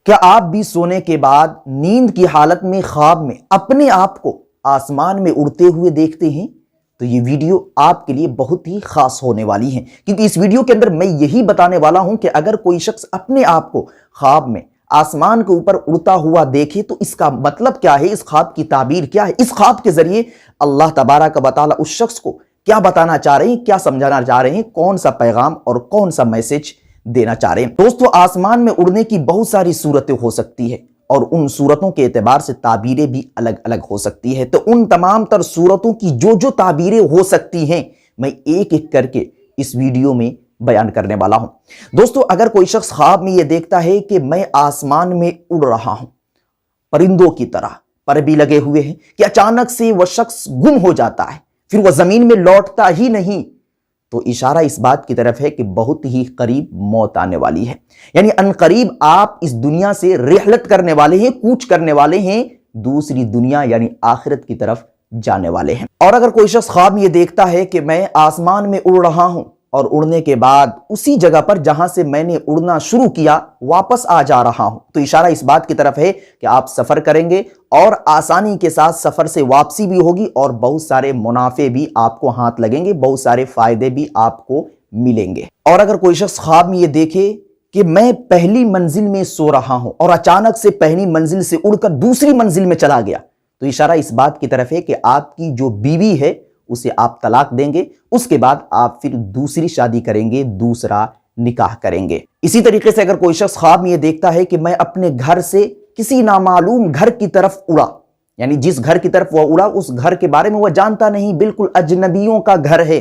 کیا آپ بھی سونے کے بعد نیند کی حالت میں خواب میں اپنے آپ کو آسمان میں اڑتے ہوئے دیکھتے ہیں؟ تو یہ ویڈیو آپ کے لیے بہت ہی خاص ہونے والی ہے، کیونکہ اس ویڈیو کے اندر میں یہی بتانے والا ہوں کہ اگر کوئی شخص اپنے آپ کو خواب میں آسمان کے اوپر اڑتا ہوا دیکھے تو اس کا مطلب کیا ہے، اس خواب کی تعبیر کیا ہے، اس خواب کے ذریعے اللہ تبارک و تعالی اس شخص کو کیا بتانا چاہ رہے ہیں، کیا سمجھانا چاہ رہے ہیں، کون سا پیغام اور کون سا میسج دینا چاہ رہے ہیں۔ دوستو، آسمان میں اڑنے کی بہت ساری صورتیں ہو سکتی ہے اور ان صورتوں کے اعتبار سے تعبیریں بھی الگ الگ ہو سکتی ہے۔ تو ان تمام تر صورتوں کی جو تعبیریں ہو سکتی ہیں میں ایک ایک کر کے اس ویڈیو میں بیان کرنے والا ہوں۔ دوستو، اگر کوئی شخص خواب میں یہ دیکھتا ہے کہ میں آسمان میں اڑ رہا ہوں پرندوں کی طرح، پر بھی لگے ہوئے ہیں، کہ اچانک سے وہ شخص گم ہو جاتا ہے، پھر وہ زمین میں لوٹتا ہی نہیں، تو اشارہ اس بات کی طرف ہے کہ بہت ہی قریب موت آنے والی ہے۔ یعنی ان قریب آپ اس دنیا سے رحلت کرنے والے ہیں، کوچ کرنے والے ہیں، دوسری دنیا یعنی آخرت کی طرف جانے والے ہیں۔ اور اگر کوئی شخص خواب میں یہ دیکھتا ہے کہ میں آسمان میں اڑ رہا ہوں اور اڑنے کے بعد اسی جگہ پر جہاں سے میں نے اڑنا شروع کیا واپس آ جا رہا ہوں، تو اشارہ اس بات کی طرف ہے کہ آپ سفر کریں گے اور آسانی کے ساتھ سفر سے واپسی بھی ہوگی اور بہت سارے منافع بھی آپ کو ہاتھ لگیں گے، بہت سارے فائدے بھی آپ کو ملیں گے۔ اور اگر کوئی شخص خواب میں یہ دیکھے کہ میں پہلی منزل میں سو رہا ہوں اور اچانک سے پہلی منزل سے اڑ کر دوسری منزل میں چلا گیا، تو اشارہ اس بات کی طرف ہے کہ آپ کی جو بیوی ہے اسے آپ طلاق دیں گے، اس کے بعد آپ پھر دوسری شادی کریں گے، دوسرا نکاح کریں گے۔ اسی طریقے سے اگر کوئی شخص خواب میں یہ دیکھتا ہے کہ میں اپنے گھر سے کسی نامعلوم گھر کی طرف اڑا، یعنی جس گھر کی طرف وہ اڑا اس گھر کے بارے میں وہ جانتا نہیں، بالکل اجنبیوں کا گھر ہے،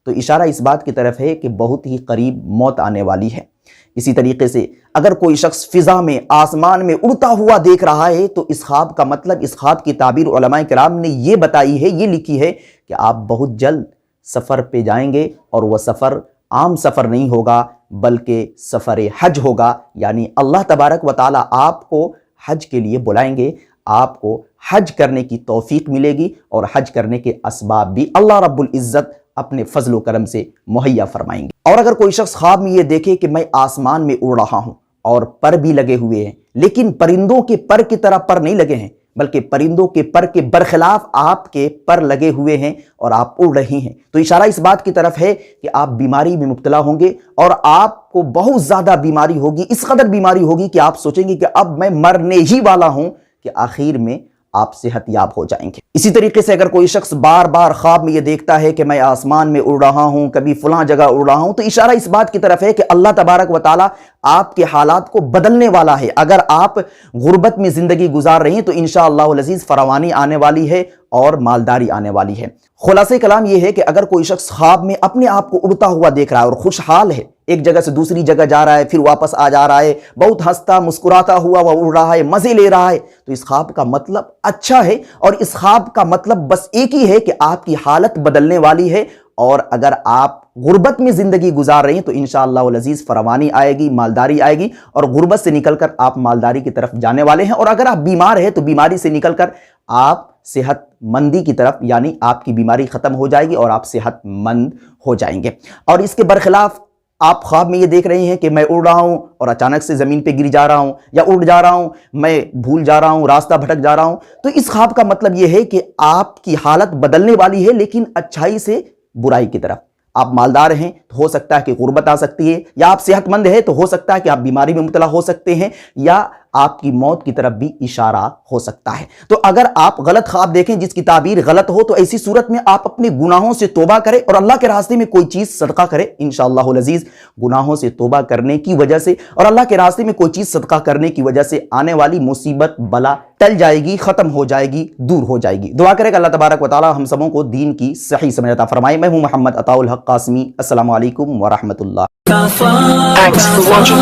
تو اشارہ اس بات کی طرف ہے کہ بہت ہی قریب موت آنے والی ہے۔ اسی طریقے سے اگر کوئی شخص فضا میں آسمان میں اڑتا ہوا دیکھ رہا ہے تو اس خواب کا مطلب، اس خواب کی تعبیر علماء کرام نے یہ بتائی ہے، یہ لکھی ہے کہ آپ بہت جلد سفر پہ جائیں گے، اور وہ سفر عام سفر نہیں ہوگا بلکہ سفر حج ہوگا، یعنی اللہ تبارک و تعالی آپ کو حج کے لیے بلائیں گے، آپ کو حج کرنے کی توفیق ملے گی اور حج کرنے کے اسباب بھی اللہ رب العزت اپنے فضل و کرم سے مہیا فرمائیں گے۔ اور اگر کوئی شخص خواب میں یہ دیکھے کہ میں آسمان میں اڑ رہا ہوں اور پر بھی لگے ہوئے ہیں، لیکن پرندوں کے پر کی طرح پر نہیں لگے ہیں بلکہ پرندوں کے پر کے برخلاف آپ کے پر لگے ہوئے ہیں اور آپ اڑ رہے ہیں، تو اشارہ اس بات کی طرف ہے کہ آپ بیماری میں مبتلا ہوں گے اور آپ کو بہت زیادہ بیماری ہوگی، اس قدر بیماری ہوگی کہ آپ سوچیں گے کہ اب میں مرنے ہی والا ہوں، کہ آخر میں آپ صحت یاب ہو جائیں گے۔ اسی طریقے سے اگر کوئی شخص بار بار خواب میں یہ دیکھتا ہے کہ میں آسمان میں اڑ رہا ہوں، کبھی فلاں جگہ اڑ رہا ہوں، تو اشارہ اس بات کی طرف ہے کہ اللہ تبارک و تعالی آپ کے حالات کو بدلنے والا ہے۔ اگر آپ غربت میں زندگی گزار رہے ہیں تو انشاءاللہ العزیز فراوانی آنے والی ہے اور مالداری آنے والی ہے۔ خلاصہ کلام یہ ہے کہ اگر کوئی شخص خواب میں اپنے آپ کو اڑتا ہوا دیکھ رہا ہے اور خوشحال ہے، ایک جگہ سے دوسری جگہ جا رہا ہے، پھر واپس آ جا رہا ہے، بہت ہنستا مسکراتا ہوا وہ اڑ رہا ہے، مزے لے رہا ہے، تو اس خواب کا مطلب اچھا ہے، اور اس خواب کا مطلب بس ایک ہی ہے کہ آپ کی حالت بدلنے والی ہے، اور اگر آپ غربت میں زندگی گزار رہے ہیں تو انشاءاللہ العزیز فراوانی آئے گی، مالداری آئے گی، اور غربت سے نکل کر آپ مالداری کی طرف جانے والے ہیں، اور اگر آپ بیمار ہیں تو بیماری سے نکل کر آپ صحت مندی کی طرف، یعنی آپ کی بیماری ختم ہو جائے گی اور آپ صحت مند ہو جائیں گے۔ اور اس کے برخلاف آپ خواب میں یہ دیکھ رہے ہیں کہ میں اڑ رہا ہوں اور اچانک سے زمین پہ گر جا رہا ہوں، یا اڑ جا رہا ہوں، میں بھول جا رہا ہوں، راستہ بھٹک جا رہا ہوں، تو اس خواب کا مطلب یہ ہے کہ آپ کی حالت بدلنے والی ہے، لیکن اچھائی سے برائی کی طرف۔ آپ مالدار ہیں تو ہو سکتا ہے کہ غربت آ سکتی ہے، یا آپ صحت مند ہیں تو ہو سکتا ہے کہ آپ بیماری میں مبتلا ہو سکتے ہیں، یا آپ کی موت کی طرف بھی اشارہ ہو سکتا ہے۔ تو اگر آپ غلط خواب دیکھیں جس کی تعبیر غلط ہو تو ایسی صورت میں آپ اپنے گناہوں سے توبہ کریں اور اللہ کے راستے میں کوئی چیز صدقہ کریں۔ انشاءاللہ العزیز گناہوں سے توبہ کرنے کی وجہ سے اور اللہ کے راستے میں کوئی چیز صدقہ کرنے کی وجہ سے آنے والی مصیبت بلا ٹل جائے گی، ختم ہو جائے گی، دور ہو جائے گی۔ دعا کرے کہ اللہ تبارک و تعالی ہم سبوں کو دین کی صحیح سمجھ عطا فرمائے۔ میں ہوں محمد عطاء الحق قاسمی، السلام علیکم ورحمۃ اللہ۔ Thanks for watching.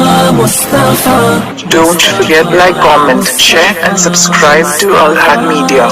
Don't forget like, comment, share and subscribe to Al Haq Media.